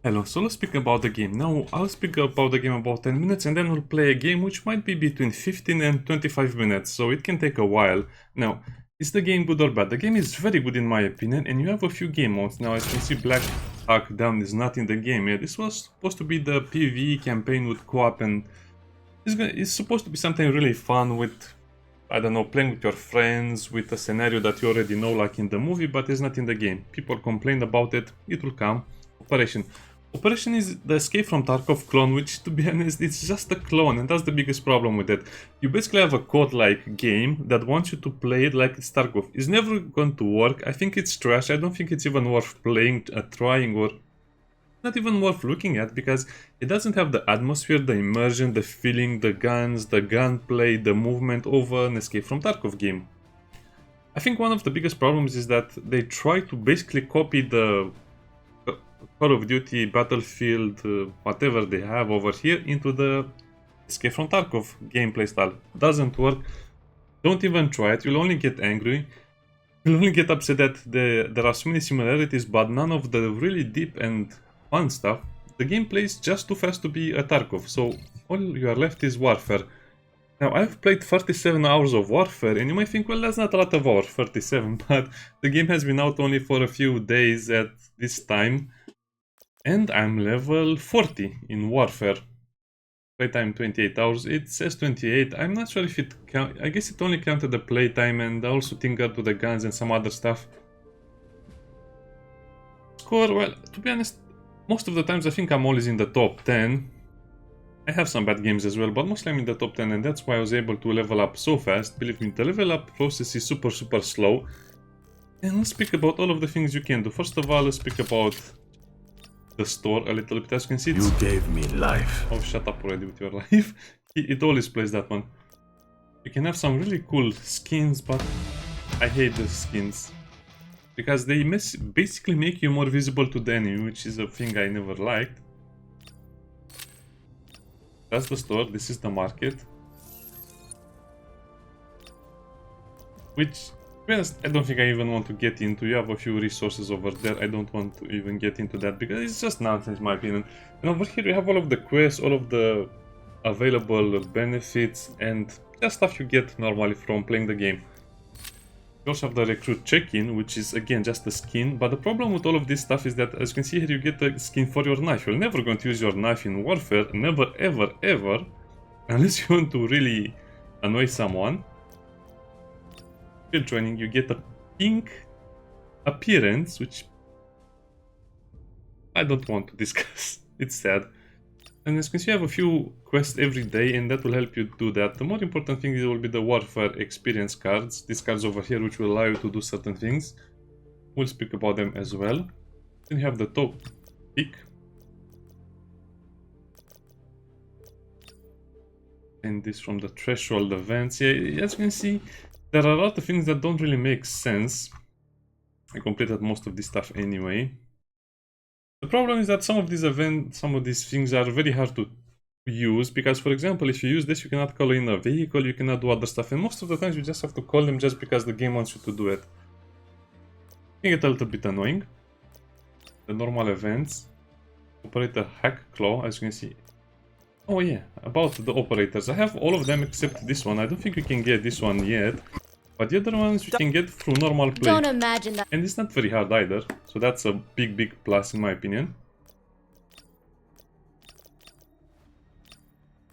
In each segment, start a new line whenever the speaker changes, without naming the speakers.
Hello, so let's speak about the game. Now, I'll speak about the game about 10 minutes and then we'll play a game which might be between 15 and 25 minutes, so it can take a while. Now, is the game good or bad? The game is very good in my opinion, and you have a few game modes. Now, as you can see, Black Hawk Down is not in the game yet. This was supposed to be the PvE campaign with co-op, and it's supposed to be something really fun with, I don't know, playing with your friends, with a scenario that you already know like in the movie, but it's not in the game. People complained about it, it will come. Operation is the Escape from Tarkov clone, which, to be honest, it's just a clone, and that's the biggest problem with it. You basically have a code-like game that wants you to play it like it's Tarkov. It's never going to work. I think it's trash. I don't think it's even worth playing, trying, or not even worth looking at, because it doesn't have the atmosphere, the immersion, the feeling, the guns, the gunplay, the movement of an Escape from Tarkov game. I think one of the biggest problems is that they try to basically copy the Call of Duty, Battlefield, whatever they have over here into the Escape from Tarkov gameplay style. Doesn't work. Don't even try it. You'll only get angry. You'll only get upset that there are so many similarities, but none of the really deep and fun stuff. The gameplay is just too fast to be a Tarkov, so all you are left is Warfare. Now, I've played 37 hours of Warfare, and you might think, well, that's not a lot of hours, 37, but the game has been out only for a few days at this time. And I'm level 40 in Warfare. Playtime 28 hours. It says 28. I'm not sure if it count. I guess it only counted the playtime, and I also tinkered to the guns and some other stuff. Score, well, to be honest, most of the times I think I'm always in the top 10. I have some bad games as well, but mostly I'm in the top 10, and that's why I was able to level up so fast. Believe me, the level up process is super slow. And let's speak about all of the things you can do. First of all, let's speak about the store a little bit. As you can see,
you gave me life.
Oh, shut up already with your life. It always plays that one. You can have some really cool skins, but I hate the skins because they basically make you more visible to the enemy, which is a thing I never liked. That's the store. This is the market, which, I don't think I even want to get into. You have a few resources over there. I don't want to even get into that because it's just nonsense in my opinion. And over here you have all of the quests, all of the available benefits, and just stuff you get normally from playing the game. You also have the recruit check-in, which is again just a skin, but the problem with all of this stuff is that, as you can see here, you get a skin for your knife. You're never going to use your knife in Warfare, never ever, unless you want to really annoy someone. You're joining, you get a pink appearance, which I don't want to discuss. It's sad. And as you can see, you have a few quests every day, and that will help you do that. The more important thing will be the Warfare experience cards. These cards over here, which will allow you to do certain things. We'll speak about them as well. Then you have the top pick. And this from the threshold events. Yeah, as you can see, there are a lot of things that don't really make sense. I completed most of this stuff anyway. The problem is that some of these things are very hard to use, because, for example, if you use this, you cannot call in a vehicle, you cannot do other stuff, and most of the times you just have to call them just because the game wants you to do it. It can get a little bit annoying. The normal events. Operator Hack Claw, as you can see. Oh yeah, about the operators. I have all of them except this one. I don't think you can get this one yet. But the other ones you can get through normal play.
Don't imagine that.
And it's not very hard either. So that's a big plus in my opinion.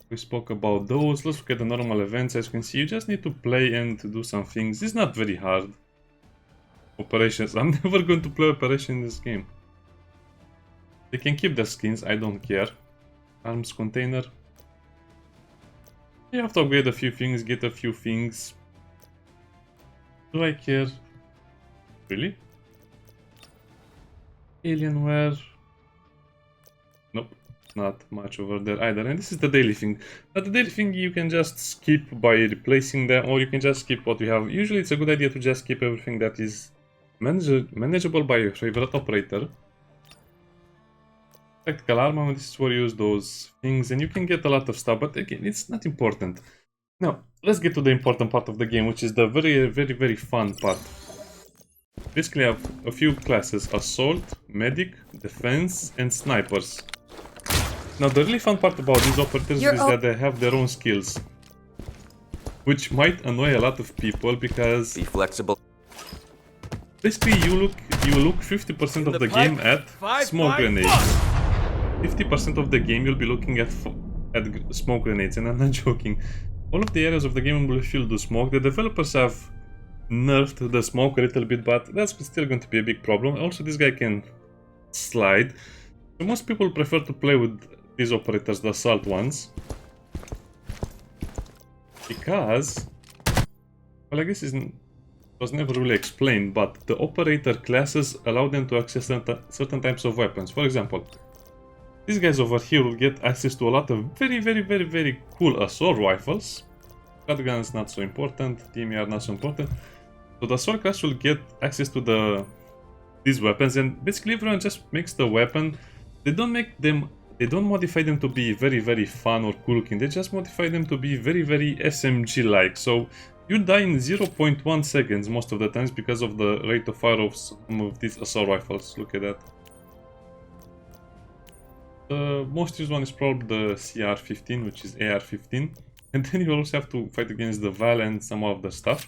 We spoke about those. Let's look at the normal events. As you can see, you just need to play and to do some things. It's not very hard. Operations. I'm never going to play operation in this game. They can keep the skins. I don't care. Arms container. You have to upgrade a few things, get a few things. Do I care? Really? Alienware. Nope, not much over there either. And this is the daily thing. Now the daily thing you can just skip by replacing them, or you can just skip what you have. Usually it's a good idea to just skip everything that is manageable by your favorite operator. Tactical armament, this is where you use those things, and you can get a lot of stuff, but again, it's not important. Now, let's get to the important part of the game, which is the very fun part. Basically, I have a few classes: Assault, medic, defense, and snipers. Now the really fun part about these operators is that they have their own skills, which might annoy a lot of people because
Be flexible.
basically you look 50% of the game at smoke grenades. 50% of the game you'll be looking at smoke grenades, and I'm not joking. All of the areas of the game will be filled with smoke. The developers have nerfed the smoke a little bit, but that's still going to be a big problem. Also, this guy can slide. So most people prefer to play with these operators, the assault ones, because, well, I guess it was never really explained, but the operator classes allow them to access certain types of weapons. For example, these guys over here will get access to a lot of very cool assault rifles. Shotguns not so important, DMR not so important. So the assault class will get access to these weapons, and basically everyone just makes the weapon. They don't modify them to be very fun or cool looking. They just modify them to be very SMG like. So you die in 0.1 seconds most of the times because of the rate of fire of some of these assault rifles. Look at that. The most used one is probably the CR-15, which is AR-15. And then you also have to fight against the Val and some of the stuff.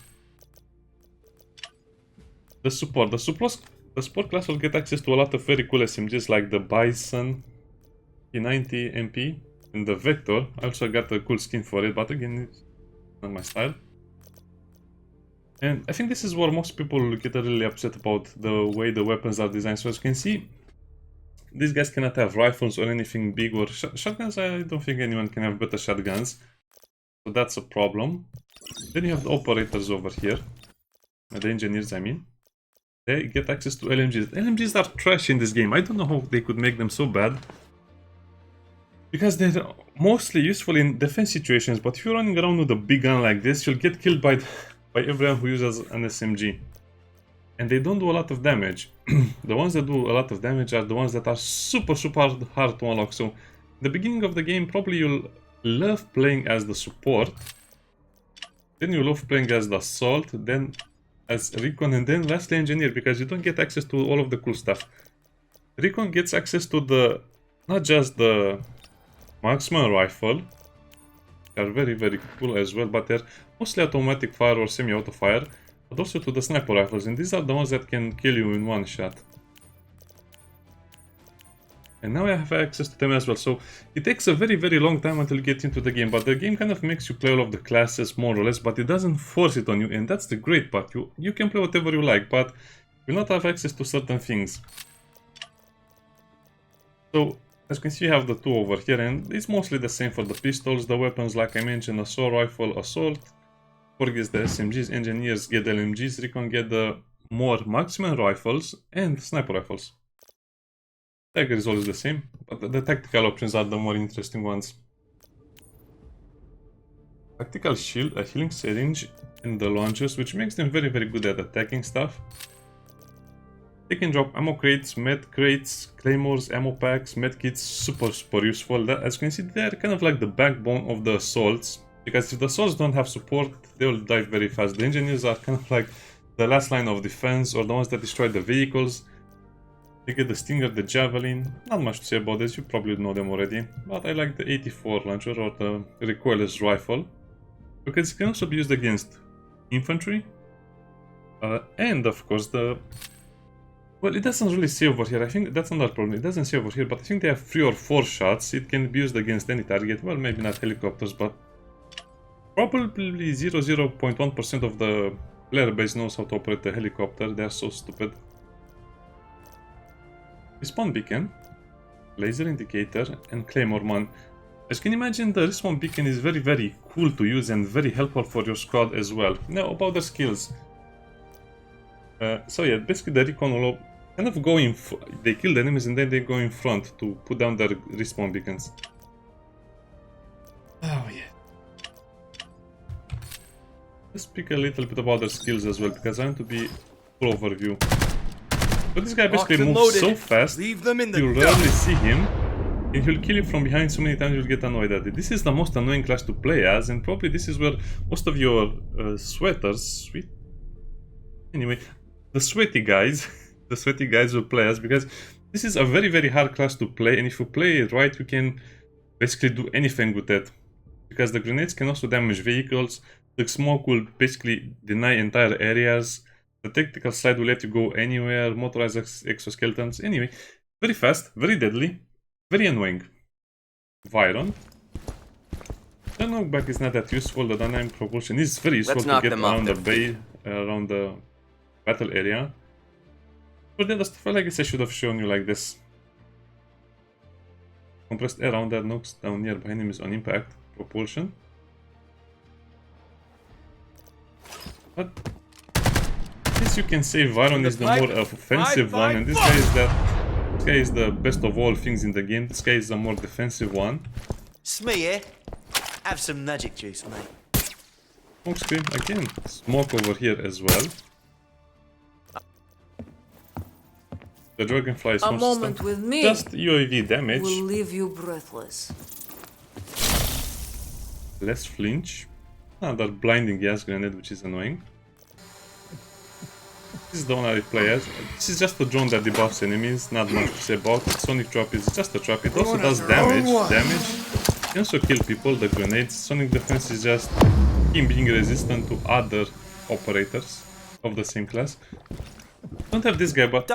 The support. The support class will get access to a lot of very cool SMGs like the Bison, P90 MP, and the Vector. I also got a cool skin for it, but again, it's not my style. And I think this is where most people get really upset about the way the weapons are designed. So as you can see, these guys cannot have rifles or anything big or shotguns. I don't think anyone can have better shotguns. So that's a problem. Then you have the operators over here. The engineers, I mean. They get access to LMGs. LMGs are trash in this game. I don't know how they could make them so bad. Because they're mostly useful in defense situations. But if you're running around with a big gun like this, you'll get killed by everyone who uses an SMG. And they don't do a lot of damage. The ones that do a lot of damage are the ones that are super hard to unlock. So, the beginning of the game, probably you'll love playing as the support. Then you love playing as the assault. Then as Recon, and then lastly engineer, because you don't get access to all of the cool stuff. Recon gets access to not just the marksman rifle. They're very cool as well, but they're mostly automatic fire or semi-auto fire. But also to the sniper rifles, and these are the ones that can kill you in one shot. And now I have access to them as well, so it takes a very long time until you get into the game, but the game kind of makes you play all of the classes more or less, but it doesn't force it on you, and that's the great part. You can play whatever you like, but you will not have access to certain things. So, as you can see, you have the two over here, and it's mostly the same for the pistols, the weapons, like I mentioned, assault rifle, assault. Support gets the SMGs, engineers get the LMGs, Recon get the more marksman rifles and sniper rifles. Dagger is always the same, but the tactical options are the more interesting ones. Tactical shield, a healing syringe, and the launchers, which makes them very good at attacking stuff. They can drop ammo crates, med crates, claymores, ammo packs, med kits, super useful. As you can see, they're kind of like the backbone of the assaults. Because if the assaults don't have support, they will die very fast. The engineers are kind of like the last line of defense, or the ones that destroy the vehicles. You get the Stinger, the Javelin. Not much to say about this, you probably know them already. But I like the 84 launcher, or the recoilless rifle. Because it can also be used against infantry. And of course well, it doesn't really say over here. I think that's another problem. It doesn't say over here, but I think they have 3 or 4 shots. It can be used against any target. Well, maybe not helicopters, but probably 0.1% of the player base knows how to operate a helicopter. They're so stupid. Respawn beacon, laser indicator, and claymore man. As you can imagine, the respawn beacon is very cool to use and very helpful for your squad as well. Now about the skills. So yeah, basically the recon will kind of go in. They kill the enemies and then they go in front to put down their respawn beacons. Oh yeah. Let's speak a little bit about the skills as well, because I want to be full overview. But this guy basically moves so fast, you rarely see him, and he'll kill you from behind so many times you'll get annoyed at it. This is the most annoying class to play as, and probably this is where most of your Anyway, the sweaty guys will play as, because This is a very hard class to play, and if you play it right, you can basically do anything with it. Because the grenades can also damage vehicles, the smoke will basically deny entire areas, the tactical slide will let you go anywhere, motorized exoskeletons, anyway. Very fast, very deadly, very annoying. Viron. The knockback is not that useful, the dynamic propulsion is very useful to get around the bay, around the battle area. For the other stuff, I guess I should have shown you like this. Compressed air around that knocks down nearby enemies on impact. Propulsion. But this you can say Viron is the more offensive one, and this guy is the best of all things in the game. This guy is the more defensive one.
Smee here. Have some magic juice, mate.
Smoke screen again. Smoke over here as well. The dragonfly is
moment with me
just UAV damage.
will leave you breathless.
Less flinch. Another blinding gas grenade, which is annoying. This is the only players. This is just a drone that debuffs enemies, not much to say about it. Sonic Trap is just a trap. It also does damage. It can also kill people, the grenades. Sonic Defense is just him being resistant to other operators of the same class. Don't have this guy, but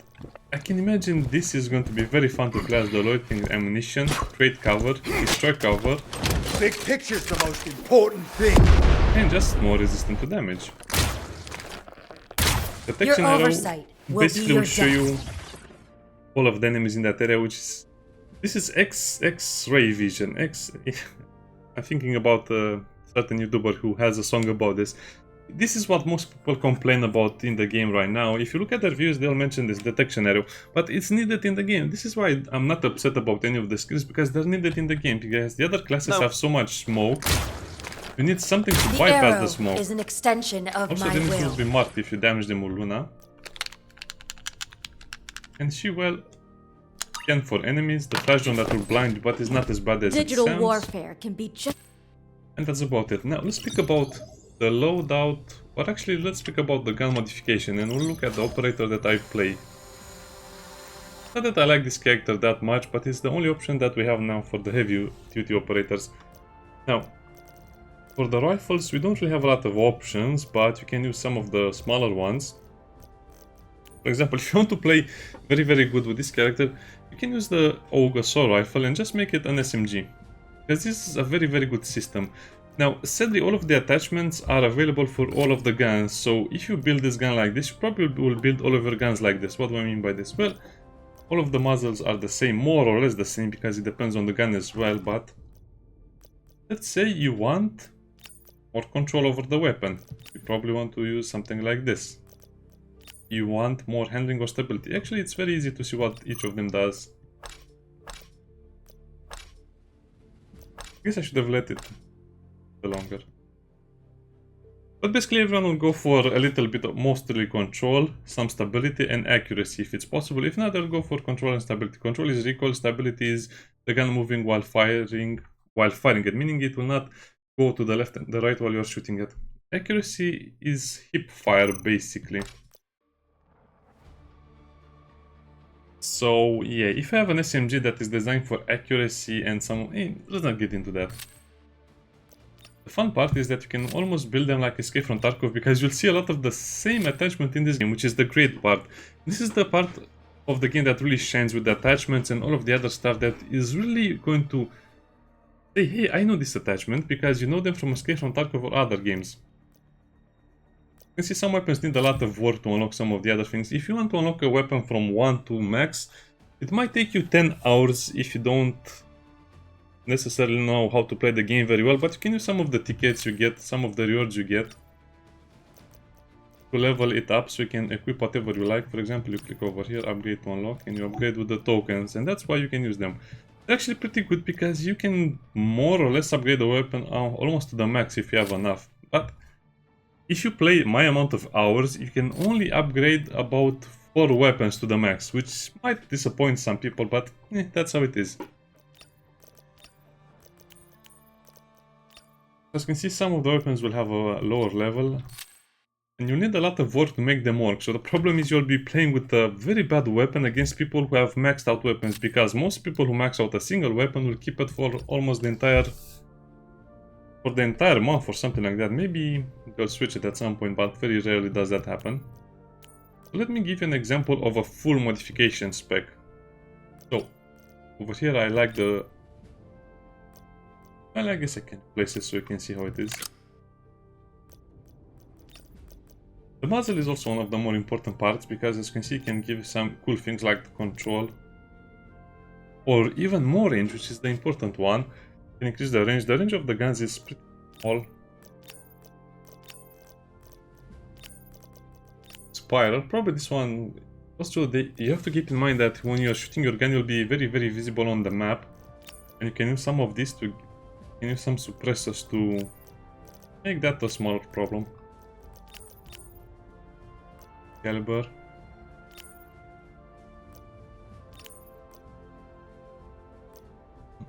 I can imagine this is going to be very fun to class the loitering ammunition, create cover, destroy cover.
Big picture's the most important thing.
And just more resistant to damage. Detection arrow basically will show you all of the enemies in that area, which is... This is X-ray vision. I'm thinking about a certain YouTuber who has a song about this. This is what most people complain about in the game right now. If you look at their reviews, they'll mention this detection arrow, but it's needed in the game. This is why I'm not upset about any of the skills, because they're needed in the game, because the other classes have so much smoke. You need something to bypass the smoke.
Is an extension of
Also,
my
the enemies
will.
will be marked if you damage them with Luna. And she, well, scan for enemies, the flash drone that will blind you, but is not as bad as
Digital
it sounds.
warfare can be just...
And that's about it. Now, let's speak about the loadout, or actually let's speak about the gun modification, and we'll look at the operator that I play. Not that I like this character that much, but it's the only option that we have now for the heavy duty operators. Now, for the rifles, we don't really have a lot of options, but you can use some of the smaller ones. For example, if you want to play very good with this character, you can use the AUG assault rifle and just make it an SMG. Because this is a very good system. Now, sadly, all of the attachments are available for all of the guns, so if you build this gun like this, you probably will build all of your guns like this. What do I mean by this? Well, all of the muzzles are the same, more or less the same, because it depends on the gun as well, but let's say you want more control over the weapon. You probably want to use something like this. You want more handling or stability. Actually, it's very easy to see what each of them does. I guess I should have let it longer. But basically everyone will go for a little bit of mostly control, some stability and accuracy if it's possible. If not, they'll go for control and stability. Control is recoil, stability is the gun moving while firing it, meaning it will not go to the left and the right while you're shooting it. Accuracy is hip fire basically. So yeah, if I have an SMG that is designed for accuracy and some... let's not get into that. The fun part is that you can almost build them like Escape from Tarkov, because you'll see a lot of the same attachment in this game, which is the great part. This is the part of the game that really shines with the attachments and all of the other stuff that is really going to say, hey, I know this attachment, because you know them from Escape from Tarkov or other games. You can see some weapons need a lot of work to unlock some of the other things. If you want to unlock a weapon from 1 to max, it might take you 10 hours if you don't necessarily know how to play the game very well, but you can use some of the tickets you get, some of the rewards you get to level it up so you can equip whatever you like. For example, you click over here, upgrade to unlock, and you upgrade with the tokens, and that's why you can use them. They're actually pretty good because you can more or less upgrade the weapon almost to the max if you have enough. But if you play my amount of hours, you can only upgrade about 4 weapons to the max, which might disappoint some people, but that's how it is. As you can see, some of the weapons will have a lower level. And you need a lot of work to make them work. So the problem is you'll be playing with a very bad weapon against people who have maxed out weapons, because most people who max out a single weapon will keep it for almost the entire month or something like that. Maybe they'll switch it at some point, but very rarely does that happen. So let me give you an example of a full modification spec. So over here I guess I can place it so you can see how it is. The muzzle is also one of the more important parts, because as you can see, it can give some cool things like the control, or even more range, which is the important one. You can increase the range. The range of the guns is pretty small. Spiral, probably this one. Also, you have to keep in mind that when you're shooting your gun, you'll be very, very visible on the map, and you can use some of this to use some suppressors to make that a smaller problem. Caliber.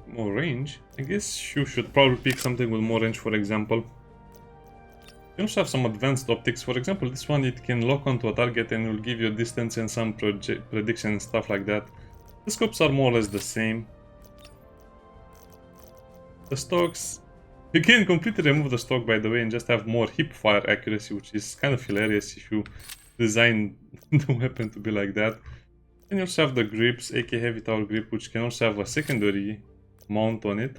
More range. I guess you should probably pick something with more range, for example. You also have some advanced optics. For example, this one, it can lock onto a target and will give you distance and some prediction and stuff like that. The scopes are more or less the same. The stocks, you can completely remove the stock, by the way, and just have more hip fire accuracy, which is kind of hilarious if you design the weapon to be like that. And you also have the grips, AK Heavy Tower Grip, which can also have a secondary mount on it.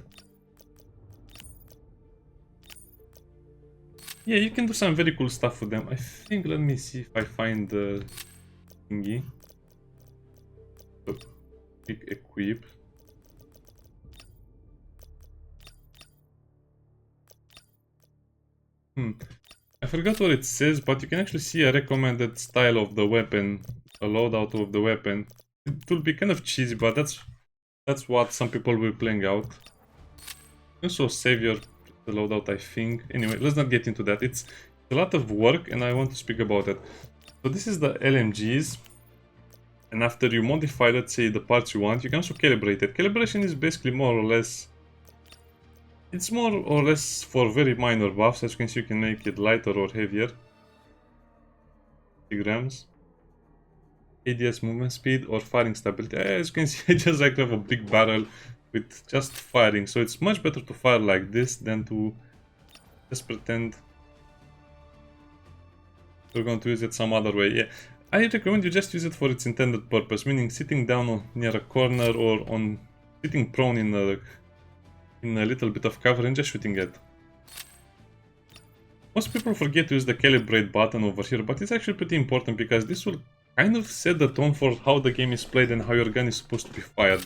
Yeah, you can do some very cool stuff with them. I think, let me see if I find the thingy. Pick equip. I forgot what it says, but you can actually see a recommended style of the weapon, a loadout of the weapon. It will be kind of cheesy, but that's what some people will be playing out. Also save your loadout, I think. Anyway, let's not get into that. It's a lot of work and I want to speak about it. So this is the LMGs, and after you modify, let's say, the parts you want, you can also calibrate it. Calibration is basically more or less, it's more or less for very minor buffs. As you can see, you can make it lighter or heavier. 3 grams. ADS movement speed or firing stability. As you can see, I just like to have a big barrel with just firing. So it's much better to fire like this than to just pretend you're going to use it some other way. Yeah, I recommend you just use it for its intended purpose, meaning sitting down near a corner or on sitting prone in a little bit of cover and just shooting it. Most people forget to use the calibrate button over here, but it's actually pretty important because this will kind of set the tone for how the game is played and how your gun is supposed to be fired.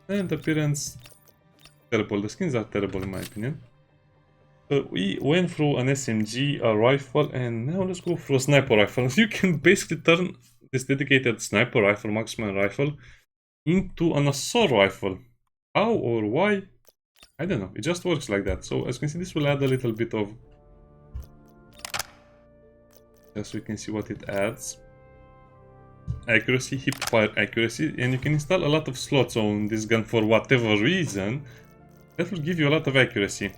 And appearance, terrible. The skins are terrible in my opinion. We went through an SMG, a rifle, and now let's go through a sniper rifle. You can basically turn this dedicated sniper rifle, marksman rifle, into an assault rifle. How or why? I don't know. It just works like that. So as you can see, this will add a little bit of, just so you can see what it adds. Accuracy, hip fire accuracy, and you can install a lot of slots on this gun for whatever reason. That will give you a lot of accuracy.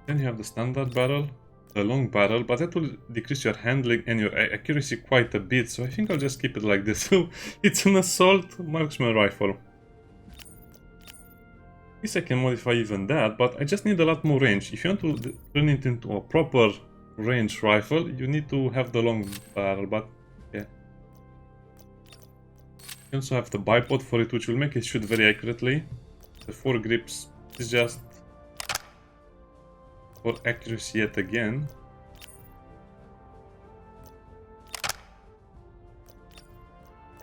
Then you have the standard barrel, the long barrel, but that will decrease your handling and your accuracy quite a bit, so I think I'll just keep it like this. So it's an assault marksman rifle. This I can modify even that, but I just need a lot more range. If you want to turn it into a proper range rifle, you need to have the long barrel, but yeah. You also have the bipod for it, which will make it shoot very accurately. The 4 grips is just for accuracy yet again.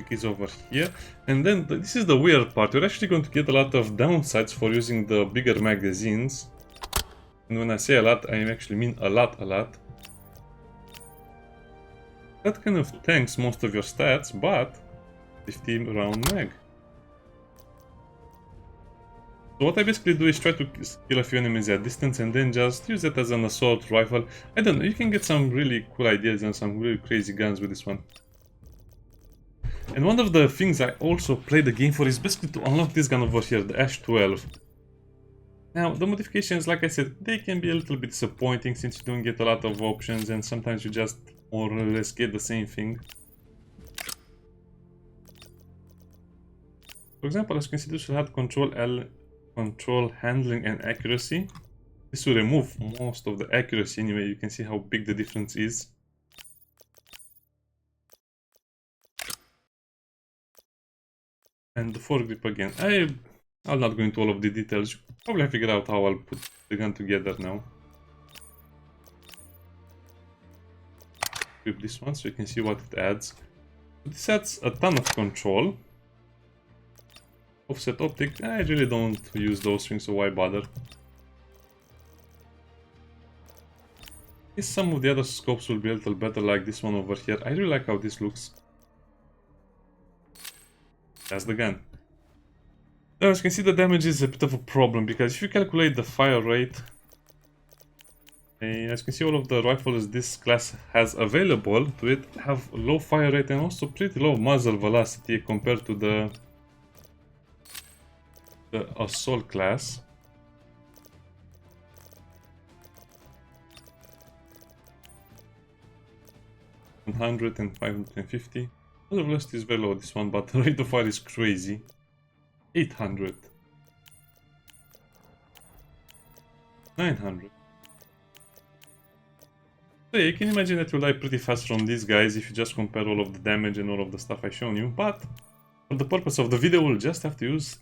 Is over here, and then this is the weird part. You're actually going to get a lot of downsides for using the bigger magazines, and when I say a lot, I actually mean a lot. That kind of tanks most of your stats, but 15 round mag. So what I basically do is try to kill a few enemies at distance and then just use it as an assault rifle. I don't know, you can get some really cool ideas and some really crazy guns with this one. And one of the things I also play the game for is basically to unlock this gun over here, the Ash 12. Now, the modifications, like I said, they can be a little bit disappointing since you don't get a lot of options and sometimes you just more or less get the same thing. For example, as you can see, this will have Control L, control handling and accuracy. This will remove most of the accuracy anyway. You can see how big the difference is. And the foregrip again. I'll not go into all of the details. You probably figure out how I'll put the gun together now. Equip this one so you can see what it adds. This adds a ton of control. Offset optic, I really don't use those things, so why bother? Some of the other scopes will be a little better, like this one over here. I really like how this looks. That's the gun. Now, as you can see, the damage is a bit of a problem, because if you calculate the fire rate, as you can see, all of the rifles this class has available to it have low fire rate and also pretty low muzzle velocity compared to the assault class. $100 and $550. Muzzle velocity is very low, this one, but the rate of fire is crazy. 800. 900. So yeah, you can imagine that you'll die pretty fast from these guys if you just compare all of the damage and all of the stuff I've shown you, but for the purpose of the video, we'll just have to use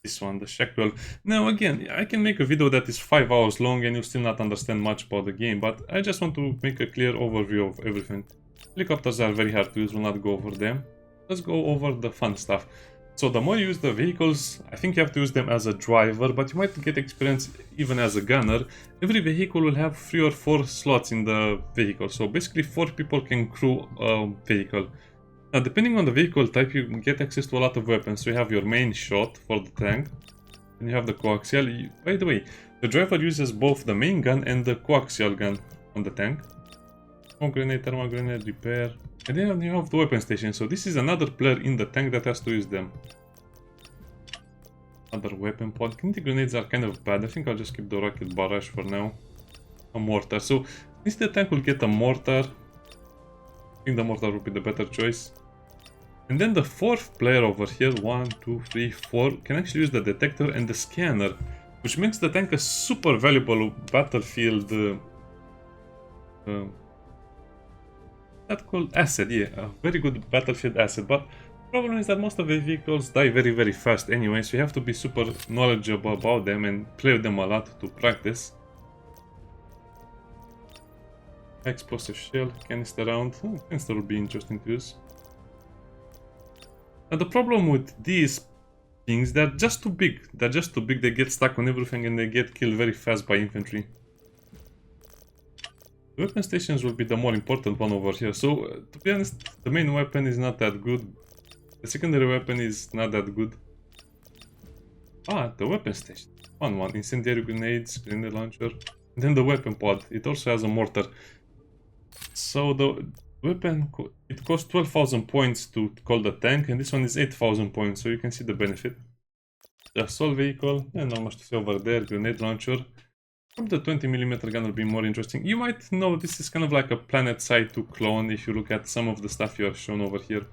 this one, the Shackle. Now again, I can make a video that is 5 hours long and you still not understand much about the game, but I just want to make a clear overview of everything. Helicopters are very hard to use, we'll not go over them. Let's go over the fun stuff. So the more you use the vehicles, I think you have to use them as a driver, but you might get experience even as a gunner. Every vehicle will have 3 or 4 slots in the vehicle, so basically 4 people can crew a vehicle. Now, depending on the vehicle type, you get access to a lot of weapons. So you have your main shot for the tank, and you have the coaxial. By the way, the driver uses both the main gun and the coaxial gun on the tank. Smoke grenade, thermal grenade, repair, and then you have the weapon station. So this is another player in the tank that has to use them. Other weapon pod. Kinetic grenades are kind of bad. I think I'll just keep the rocket barrage for now. A mortar. So this the tank will get a mortar. I think the mortar would be the better choice. And then the 4th player over here, 1, 2, 3, 4, can actually use the detector and the scanner, which makes the tank a super valuable battlefield that called asset, yeah, a very good battlefield asset. But the problem is that most of the vehicles die very fast anyway, so you have to be super knowledgeable about them and play with them a lot to practice. Explosive shell, canister round. Oh, canister would be interesting to use. Now the problem with these things, they're just too big. They're just too big, they get stuck on everything and they get killed very fast by infantry. The weapon stations will be the more important one over here. So, to be honest, the main weapon is not that good. The secondary weapon is not that good. Ah, the weapon station. One. Incendiary grenades, grenade launcher. And then the weapon pod. It also has a mortar. So the weapon, it costs 12,000 points to call the tank, and this one is 8,000 points, so you can see the benefit. The assault vehicle, and not much to see over there, grenade launcher. Probably the 20mm gun will be more interesting. You might know this is kind of like a Planet Side 2 clone if you look at some of the stuff you are shown over here.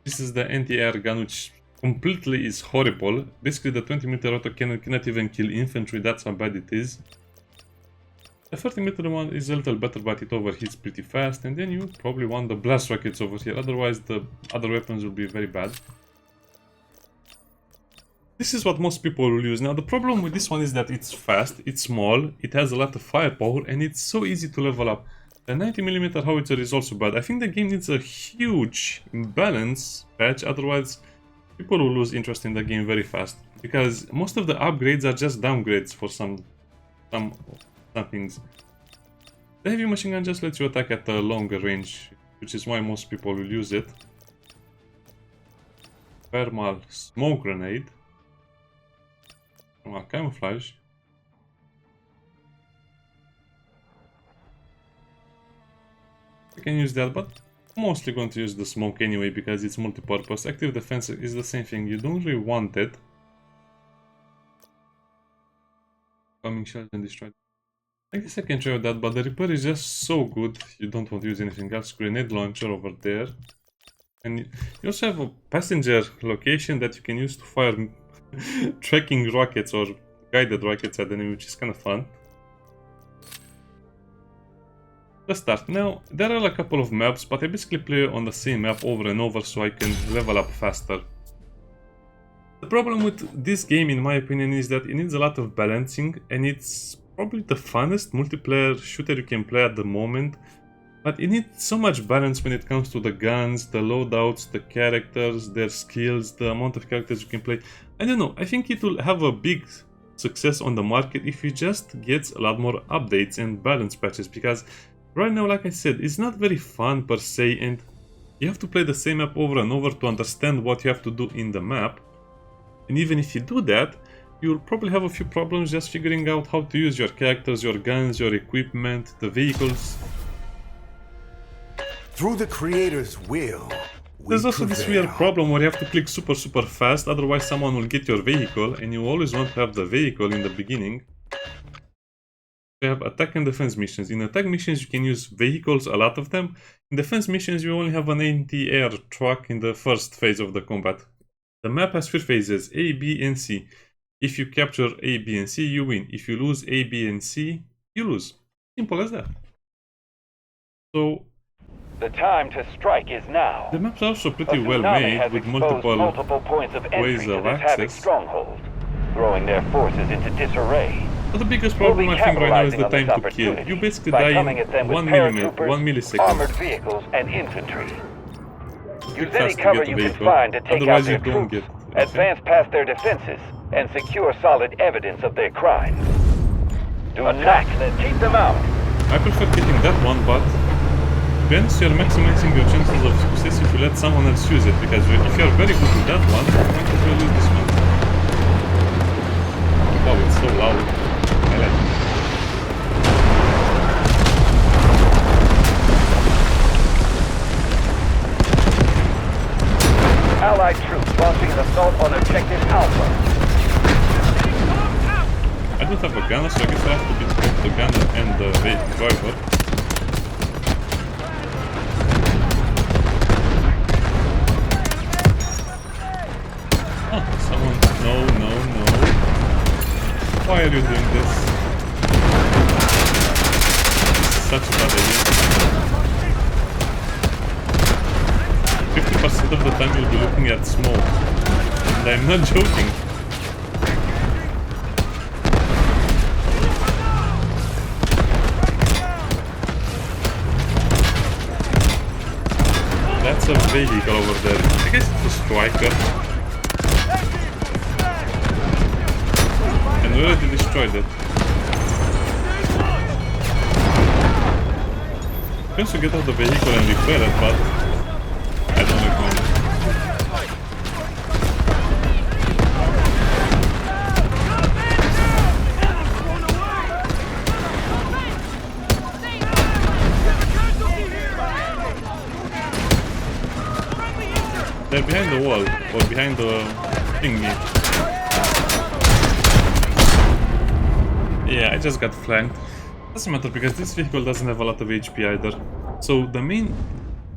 This is the anti-air gun, which completely is horrible. Basically the 20mm autocannon cannot even kill infantry, that's how bad it is. The 30mm one is a little better, but it overheats pretty fast, and then you probably want the blast rockets over here, otherwise the other weapons will be very bad. This is what most people will use. Now the problem with this one is that it's fast, it's small, it has a lot of firepower, and it's so easy to level up. The 90mm howitzer is also bad. I think the game needs a huge balance patch, otherwise people will lose interest in the game very fast. Because most of the upgrades are just downgrades for some things. The heavy machine gun just lets you attack at a longer range, which is why most people will use it. Thermal smoke grenade. Thermal camouflage. I can use that, but I'm mostly going to use the smoke anyway because it's multi-purpose. Active defense is the same thing, you don't really want it. incoming shells and destroy. I guess I can try with that, but the repair is just so good. You don't want to use anything else. Grenade launcher over there. And you also have a passenger location that you can use to fire tracking rockets or guided rockets at the enemy, which is kind of fun. Let's start. Now, there are a couple of maps, but I basically play on the same map over and over so I can level up faster. The problem with this game, in my opinion, is that it needs a lot of balancing, and it's probably the funnest multiplayer shooter you can play at the moment. But it needs so much balance when it comes to the guns, the loadouts, the characters, their skills, the amount of characters you can play. I don't know, I think it will have a big success on the market if it just gets a lot more updates and balance patches, because right now, like I said, it's not very fun per se, and you have to play the same map over and over to understand what you have to do in the map. And even if you do that, you'll probably have a few problems just figuring out how to use your characters, your guns, your equipment, the vehicles.
Through the creator's will,
There's also this weird problem where you have to click super fast, otherwise someone will get your vehicle, and you always want to have the vehicle in the beginning. You have attack and defense missions. In attack missions you can use vehicles, a lot of them. In defense missions you only have an anti-air truck in the first phase of the combat. The map has 3 phases, A, B and C. If you capture A, B and C, you win. If you lose A, B and C, you lose. Simple as that. So
the time to strike is now.
the maps are also pretty
A
well
tsunami
made
has
with
exposed multiple points of entry
ways
to
of
this havoc
access.
stronghold, throwing their forces into disarray.
But the biggest problem
We'll be
I think right now is the
capitalizing
time
on
to
this
kill.
opportunity
You basically
by
die
coming at them
in
with
1 millisecond.
armored vehicles, and infantry. Use
It
any
has to
cover
get
you
the
can
vehicle,
find to take out
otherwise
their
you don't
troops,
get
advance past their defenses, and secure solid evidence of their crimes. Do attack, then keep them out.
I prefer getting that one, but then you're maximizing your chances of success if you let someone else use it, because if you're very good with that one, you might as well use this one. Wow, it's so loud. I like it.
Allied troops launching an assault on objective Alpha.
I don't have a gunner, so I guess I have to beat both the gunner and the driver. Oh, someone... No. Why are you doing this? Such a bad idea. 50% of the time you'll be looking at smoke. And I'm not joking. That's a vehicle over there. I guess it's a striker. And we already destroyed it. You can also get out the vehicle and repair it, but I don't recommend it. They're behind the wall, or behind the thingy. Yeah, I just got flanked. Doesn't matter because this vehicle doesn't have a lot of HP either. So the main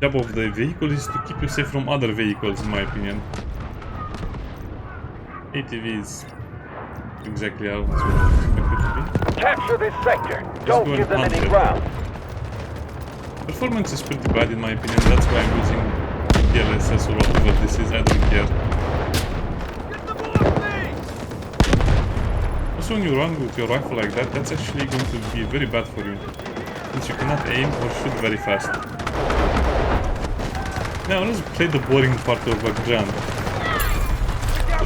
job of the vehicle is to keep you safe from other vehicles, in my opinion. ATV is exactly how it's expected to be.
Capture this sector. Don't
go
give them
and
any
hunt it.
ground.
Performance is pretty bad in my opinion, that's why I'm using DLSS or whatever this is, I don't care. Also when you run with your rifle like that, that's actually going to be very bad for you, since you cannot aim or shoot very fast. Now let's play the boring part of a gun.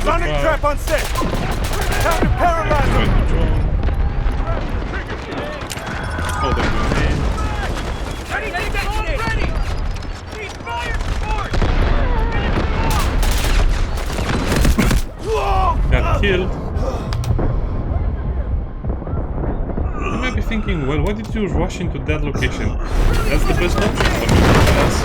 Sonic trap on set. Time to paralyze them.
Oh, they're going in. Got killed. You might be thinking, well, why did you rush into that location? That's the best option for me, because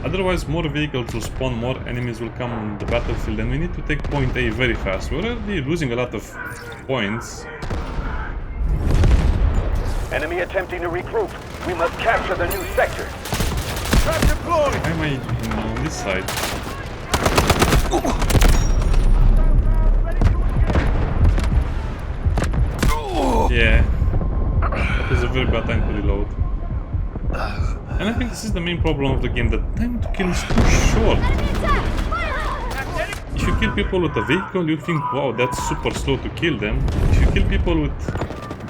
Otherwise, more vehicles will spawn, more enemies will come on the battlefield, and we need to take point A very fast. We're already losing a lot of points.
Enemy attempting to regroup. We must capture the new sector.
Trap deployed!
Why am I on this side? Yeah. That was a very bad time to reload. And I think this is the main problem of the game, the time to kill is too short. If you kill people with a vehicle, you think, wow, that's super slow to kill them. If you kill people with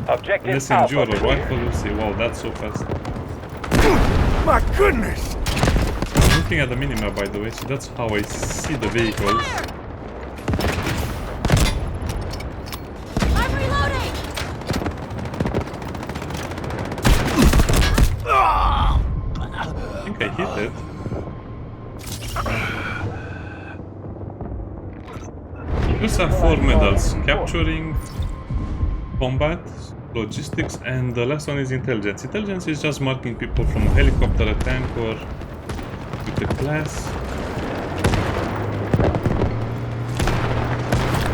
Objective
an SMG
Alpha
or a
clear.
rifle, you say, wow, that's so fast.
My goodness!
I'm looking at the minimap, by the way, so that's how I see the vehicles.
I'm reloading!
I think I hit it. You just have 4 medals: capturing, combat, logistics, and the last one is intelligence. Intelligence is just marking people from a helicopter, a tank, or with a class.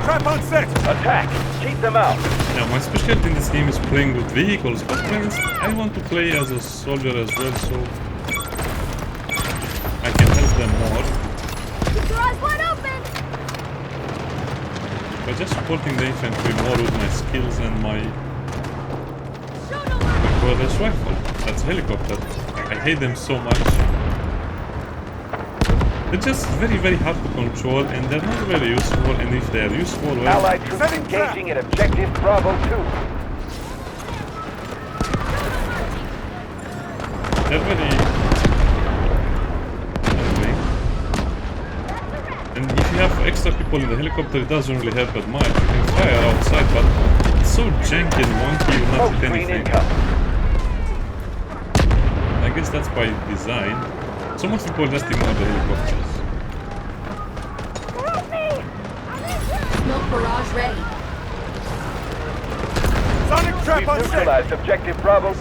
Trap on set!
Attack! Keep them out.
Now, my specialty in this game is playing with vehicles, but friends, I want to play as a soldier as well, so I can help them more.
Keep your eyes wide open!
By just supporting the infantry more with my skills and my cordless rifle. That's a helicopter. I hate them so much. They're just very, very hard to control, and they're not very useful, and if they are useful, well,
Allied troops engaging at Objective Bravo 2.
they're very annoying. And if you have extra people in the helicopter, it doesn't really help that much. You can fire outside, but it's so janky and wonky, you'll not
Smoke
hit
screen
anything.
incoming.
I guess that's by design. So most people just ignore the helicopters.
Smoke barrage ready.
Sonic trap
We've
on set!
neutralized Objective Bravo 2.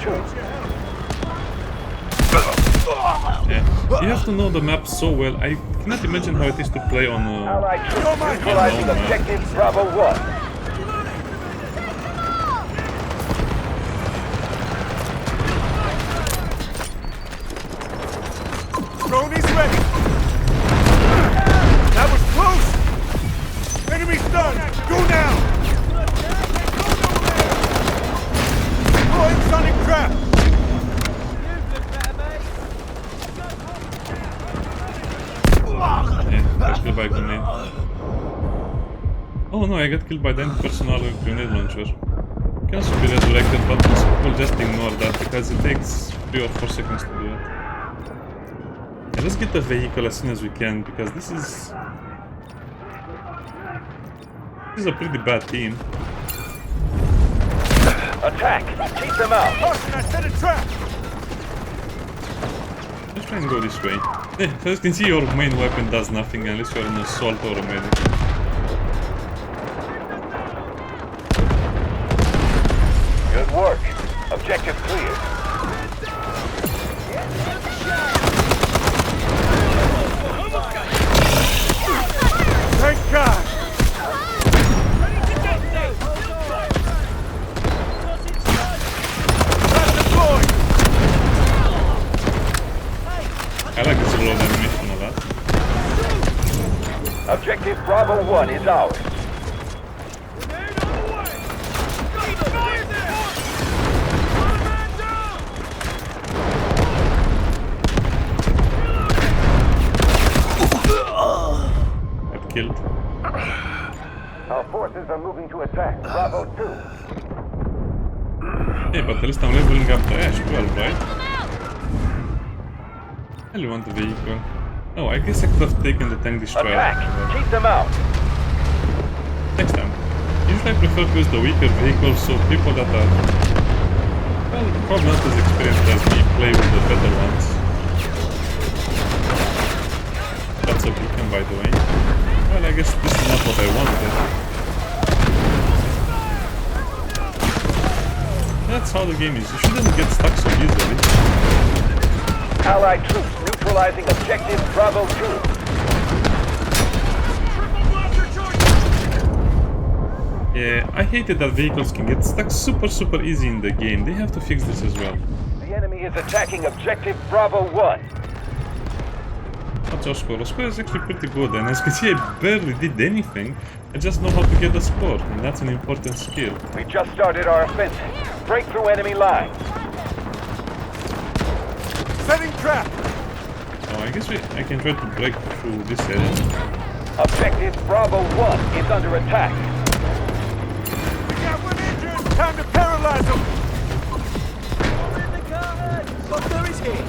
Yeah. You have to know the map so well. I cannot imagine how it is to play on a...
Allied troops neutralizing
Unknown map.
Objective Bravo 1.
Drone is ready! That was close! Enemy's done! Go now! Deploying sonic trap!
Yeah, got killed by a grenade. Oh no, I got killed by the anti-personnel grenade launcher. Can also be resurrected, but most people just ignore that because it takes 3 or 4 seconds to do it. Yeah, let's get the vehicle as soon as we can, because this is a pretty bad team.
Attack! Keep them out.
Caution, I set a trap!
Let's try and go this way. Yeah, so as you can see, your main weapon does nothing unless you're an assault or a medic.
Good work. Objective clear.
Thank God! Trap deployed!
I like this reload animation a lot.
Objective Bravo 1 is ours.
Got killed.
Our forces are moving to attack Bravo 2.
Hey, but at least I'm leveling up to Ash 12, right? I really want the vehicle. Oh, I guess I could have taken the tank destroyer.
Attack! Keep them out.
Next time. Usually I prefer to use the weaker vehicles so people that are, well, probably not as experienced as me play with the better ones. That's a beacon, by the way. Well, I guess this is not what I wanted. That's how the game is. You shouldn't get stuck so easily.
Allied troops neutralizing Neutralizing objective Bravo 2.
Yeah, I hated that vehicles can get stuck super easy in the game. They have to fix this as well.
The enemy is attacking objective Bravo 1.
What's our score? Our score is actually pretty good, and as you can see, I barely did anything. I just know how to get the score, and that's an important skill.
We just started our offensive. Break through enemy lines.
Setting trap.
So I guess I can try to break through this area.
Objective Bravo 1 is under attack.
We got one injured. Time to paralyze them.
Doctor is here.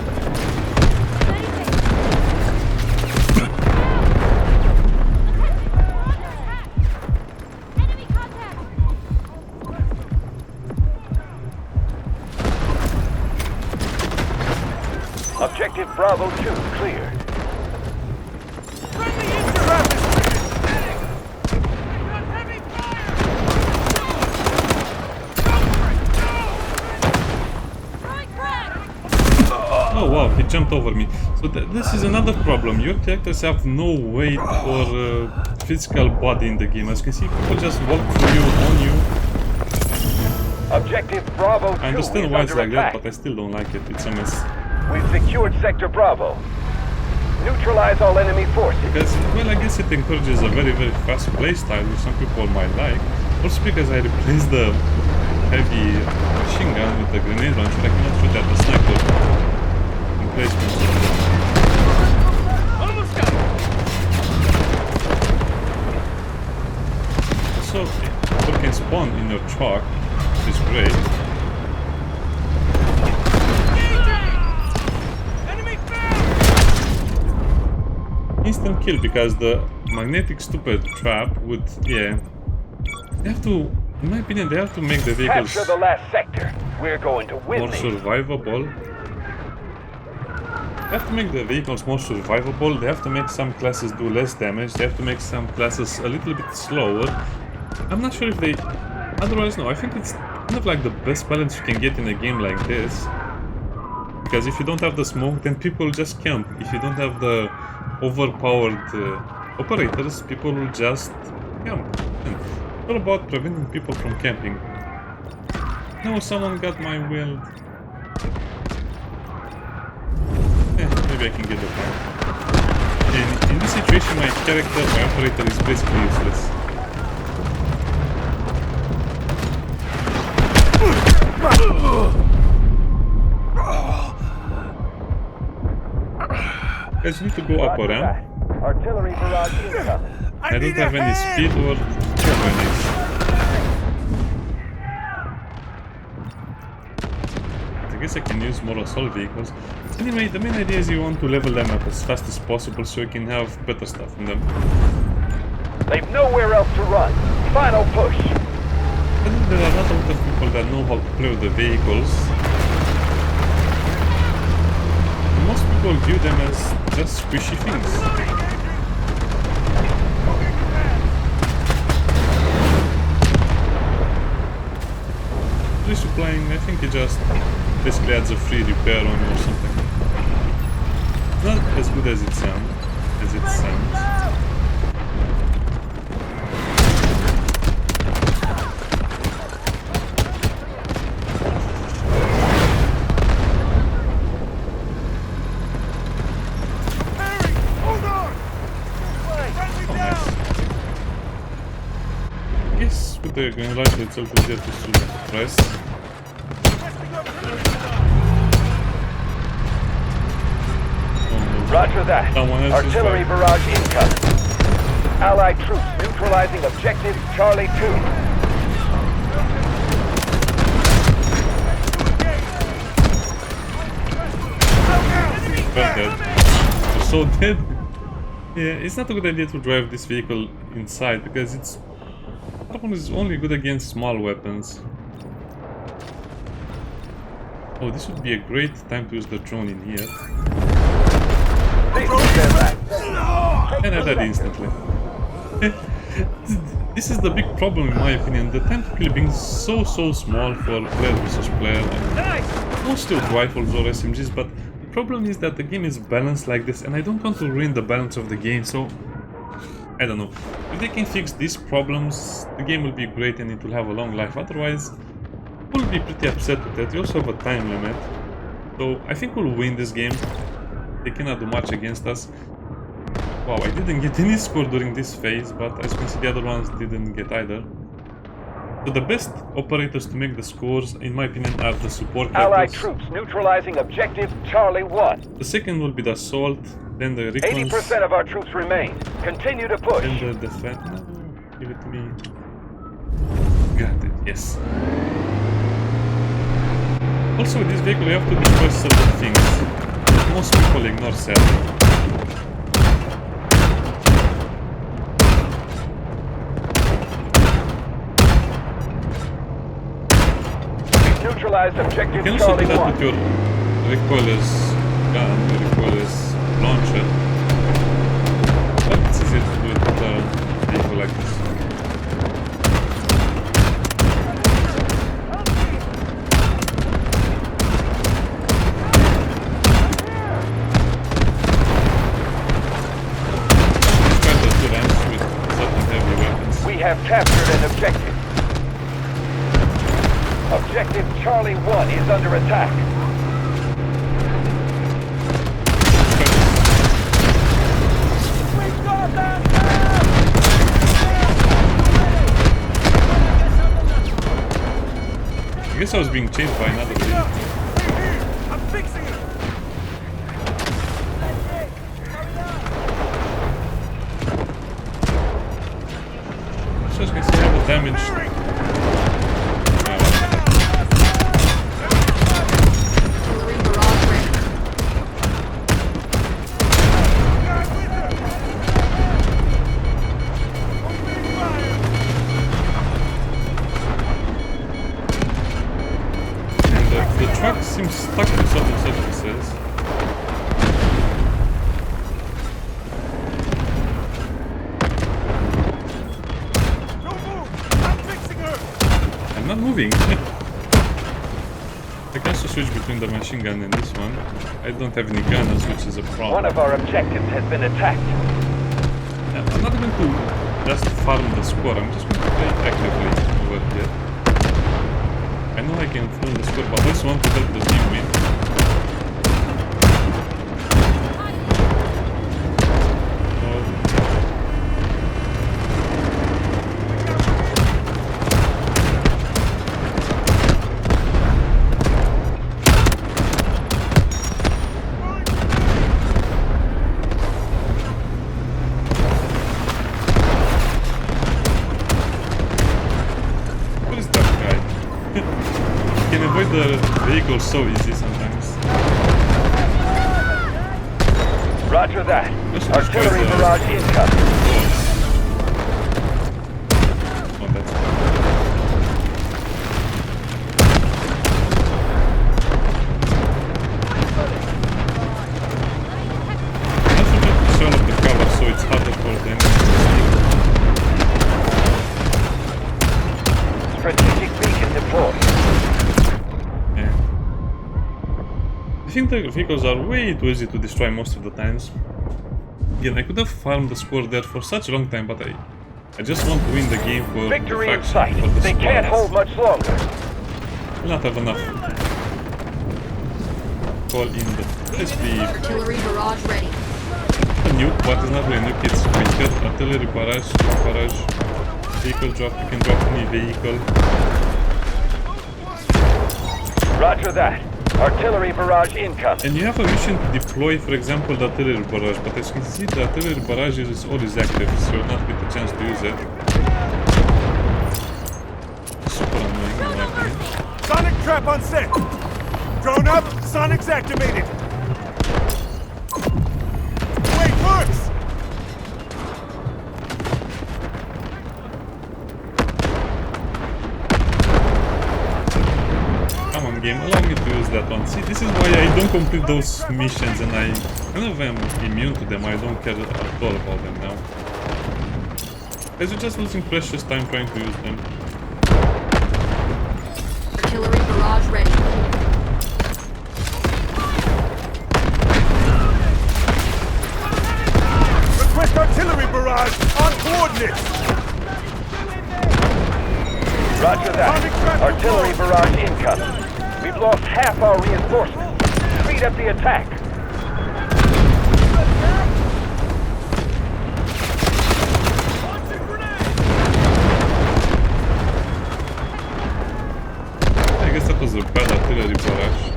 Enemy contact!
Objective Bravo 2 cleared.
Friendly trap is
Oh wow, he jumped over me. So this is another problem. Your characters have no weight or physical body in the game. As you can see, people just walk through you, on you.
Objective Bravo 2
I understand
is
why it's
under
like
attack.
that, but I still don't like it. It's a mess.
We've secured Sector Bravo. Neutralize all enemy forces.
Because, well, I guess it encourages a very fast playstyle, which some people might like. Also because I replaced the heavy machine gun with the grenade launcher, I cannot shoot at the sniper emplacement.
almost got it.
So, people can spawn in your truck, which is great.
Enemy found.
Instant kill because the magnetic stupid trap would, yeah. They have to, in my opinion, they have to make the vehicles
Capture the last sector. We're going to win
more
these.
survivable. They have to make the vehicles more survivable. They have to make some classes do less damage. They have to make some classes a little bit slower. I'm not sure if they... Otherwise, no. I think it's kind of like the best balance you can get in a game like this. Because if you don't have the smoke, then people just camp. If you don't have the overpowered operators, people will just camp. And it's all about preventing people from camping. No, someone got my wheel. Maybe I can get the point. And in this situation, my character, my operator, is basically useless. Guys, you need to go up or down.
Artillery barrage incoming.
I don't have any speed or awareness. I guess I can use more assault vehicles. Anyway, the main idea is you want to level them up as fast as possible so you can have better stuff in them.
They've nowhere else to run. Final push.
I think there are not a lot of people that know how to play with the vehicles. Most people view them as just squishy things. Resupplying, I think it just basically adds a free repair on you or something. It's not as good as it sounds.
Harry, hold on. Friendly down.
I guess with the gun rifle itself we'll get to suppress.
Roger that.
Someone else is
Artillery
right.
barrage incoming. Allied troops neutralizing objective Charlie 2.
Well dead. You're so dead. Yeah, it's not a good idea to drive this vehicle inside because it's... That one is only good against small weapons. Oh, this would be a great time to use the drone in here. And I died instantly. This is the big problem in my opinion. The time to kill being so small for player versus player. Mostly with rifles or SMGs, but problem is that the game is balanced like this, and I don't want to ruin the balance of the game, so I don't know. If they can fix these problems, the game will be great and it will have a long life. Otherwise, we'll be pretty upset with that. We also have a time limit, so I think we'll win this game. They cannot do much against us. Wow, I didn't get any score during this phase, but as you can see, the other ones didn't get either. So the best operators to make the scores, in my opinion, are the support
Allied
characters.
troops neutralizing objective Charlie 1.
The second will be the assault, then the recon,
80% of our troops remain. Continue to push.
then the defense. No, give it to me. Got it, yes. Also, with this vehicle, you have to destroy certain things that most people ignore, sadly.
Neutralized
You
objective
can also
Charlie
do that
1.
with your recoilless gun, your recoilless launcher. But it's easier to do it with a vehicle like this. Despite the two ranks with certain heavy weapons.
We have captured an objective. Objective Charlie 1 is under attack.
I guess I was being chased by another vehicle.
I'm fixing it.
So as you can see, I have the damage.
Artillery barrage ready.
And the truck seems stuck to certain surfaces.
Don't move. I'm fixing her.
I'm not moving. I can also switch between the machine gun and this one. I don't have any gunners, which is a
One
problem.
of our objectives has been attacked.
I'm not going to just farm the score, I'm just going to play actively over here. I know I can farm the score, but I also want to help the team win. What is that guy? You can avoid the vehicle so easy sometimes.
Roger that.
Let's
Artillery
destroy the-
barrage incoming.
Oh, that's also just to turn up the cover so it's harder for the enemy to
Strategic beacon deployed.
see. Yeah. I think the vehicles are way too easy to destroy most of the times. Again, I could have farmed the score there for such a long time, but I just want to win the game for
Victory
the
in
faction,
sight.
for the
They can't
squads.
hold much longer.
We'll not have enough. Call in the... Let's be
Artillery barrage ready.
a nuke, but it's not really a nuke, it's weaker. Artillery barrage, vehicle drop, you can drop any vehicle.
Roger that. Artillery barrage incoming.
And you have a mission to deploy, for example, the artillery barrage, but as you can see, the artillery barrage is always active, so you'll not get a chance to use it. Super annoying, in my opinion.
Sonic trap on set. Drone up. Sonic's activated. Wait, works.
Come on, game, allow me to use that one. See, this is why I don't complete those missions, and I kind of am immune to them. I don't care at all about them now. As you're just losing precious time trying to use them.
Artillery barrage ready.
Enemy artillery barrage on coordinates.
Roger that. Artillery barrage incoming. We've lost half our reinforcements. Speed up the attack.
I guess that was a bad artillery barrage.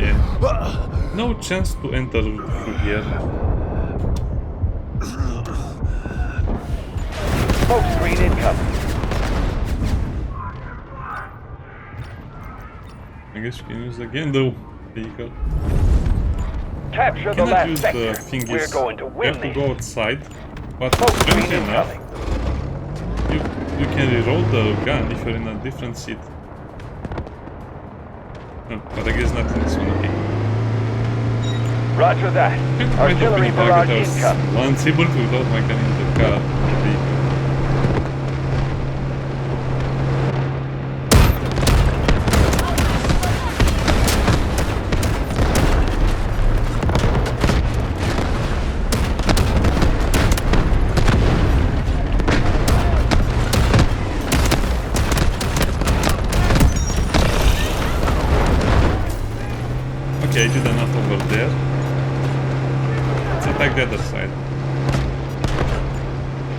Yeah. No chance to enter through here.
Smoke screen incoming.
I guess you can use again the vehicle.
Capture the
Cannot
last
use
sector.
the thing
We're
is
going to
you
win
have to
this.
go outside, but
Smoke screen
strangely enough,
incoming.
you can reload the gun if you're in a different seat. No, but I guess not in this one, okay.
Roger that. Artillery barrage incoming.
Once able to reload my gun in the car. The vehicle. Okay, I did enough over there. Let's attack the other side.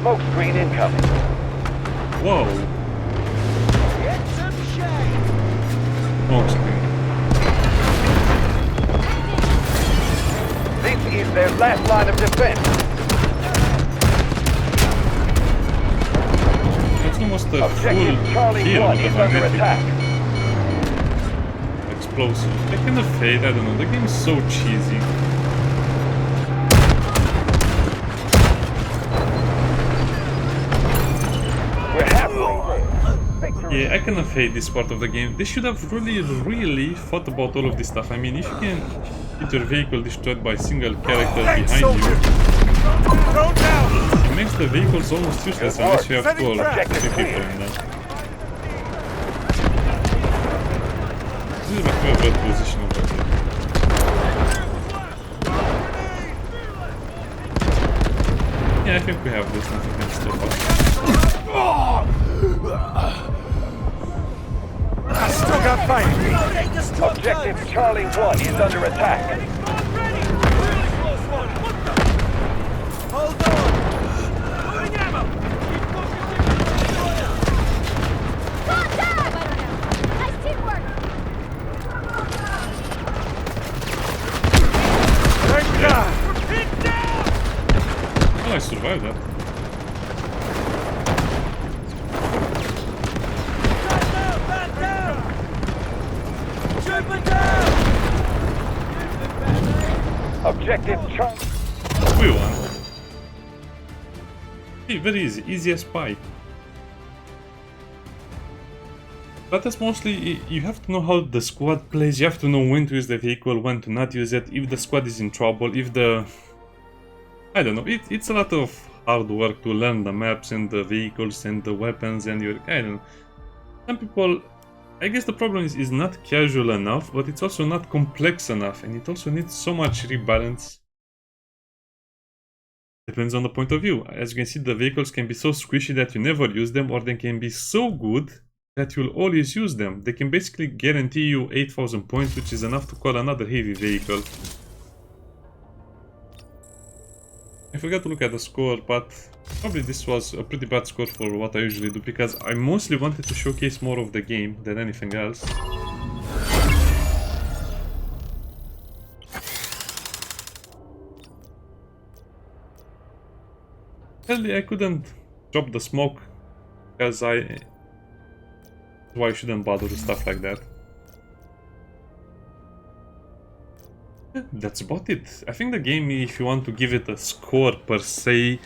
Smoke screen incoming.
Whoa! Smoke screen.
This is their last line of defense.
That's almost a
Objective
full
Charlie
kill
1
with the
is under
magnetic
attack.
explosive. I kind of fade, I don't know, the game is so cheesy.
We're halfway there. Victory.
Yeah, I kind of hate this part of the game. They should have really thought about all of this stuff. I mean, if you can get your vehicle destroyed by a single character
Hey,
behind
soldier!
you,
Go down!
it makes the vehicles almost useless
Good
unless you
work.
have two or
Objective
three people
clear.
in there. This is my favorite position of the game. Yeah, I think we have this, nothing can stop us.
I still got fight.
Objective Charlie 1 is under attack.
Hold on. Loading ammo.
Nice teamwork!
Thank God.
Oh, I survived that.
Objective Charlie.
We won. Hey, very easy. Easy as pie. But that's mostly, you have to know how the squad plays, you have to know when to use the vehicle, when to not use it, if the squad is in trouble, if the... I don't know, it's a lot of hard work to learn the maps and the vehicles and the weapons and your... I don't know. Some people... I guess the problem is not casual enough, but it's also not complex enough, and it also needs so much rebalance. Depends on the point of view. As you can see, the vehicles can be so squishy that you never use them, or they can be so good that you'll always use them. They can basically guarantee you 8,000 points, which is enough to call another heavy vehicle. I forgot to look at the score, but probably this was a pretty bad score for what I usually do, because I mostly wanted to showcase more of the game than anything else. Sadly, I couldn't drop the smoke, because why I shouldn't bother with stuff like that. That's about it. I think the game, if you want to give it a score per se,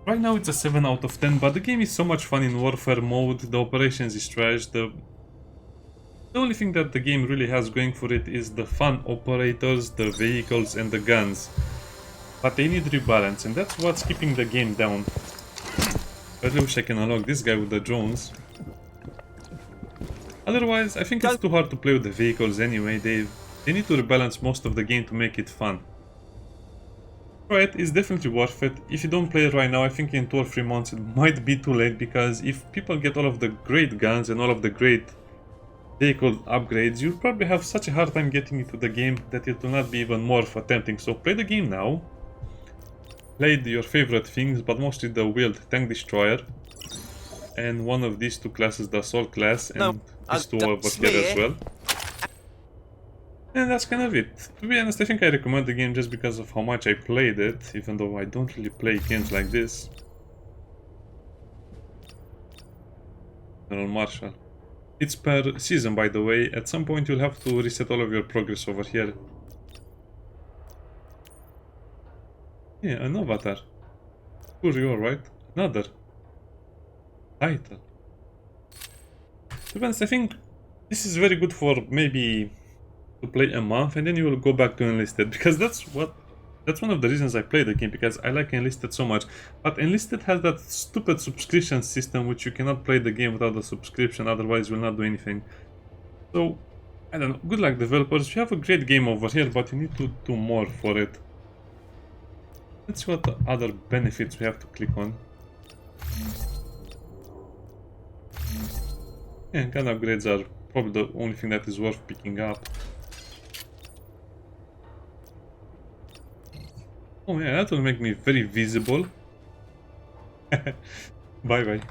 right now it's a 7 out of 10, but the game is so much fun in warfare mode, the operations is trash, the only thing that the game really has going for it is the fun operators, the vehicles and the guns. But they need rebalance, and that's what's keeping the game down. I really wish I can unlock this guy with the drones. Otherwise, I think it's too hard to play with the vehicles anyway. They need to rebalance most of the game to make it fun. Try it, it's definitely worth it. If you don't play it right now, I think in 2 or 3 months it might be too late, because if people get all of the great guns and all of the great vehicle upgrades, you'll probably have such a hard time getting into the game that it will not be even worth attempting. So play the game now. Play your favorite things, but mostly the wheeled tank destroyer. And one of these 2 classes, the assault class, and these 2 over here as well. And that's kind of it. To be honest, I think I recommend the game just because of how much I played it, even though I don't really play games like this. General Marshal. It's per season, by the way. At some point you'll have to reset all of your progress over here. Yeah, an avatar. Sure, you're right. Another title. To be honest, I think this is very good for maybe to play a month, and then you will go back to Enlisted, because that's one of the reasons I play the game, because I like Enlisted so much. But Enlisted has that stupid subscription system, which you cannot play the game without a subscription, otherwise you will not do anything. So, I don't know, good luck developers, you have a great game over here, but you need to do more for it. Let's see what other benefits we have to click on. Yeah, gun upgrades are probably the only thing that is worth picking up. Oh yeah, that will make me very visible. Bye bye.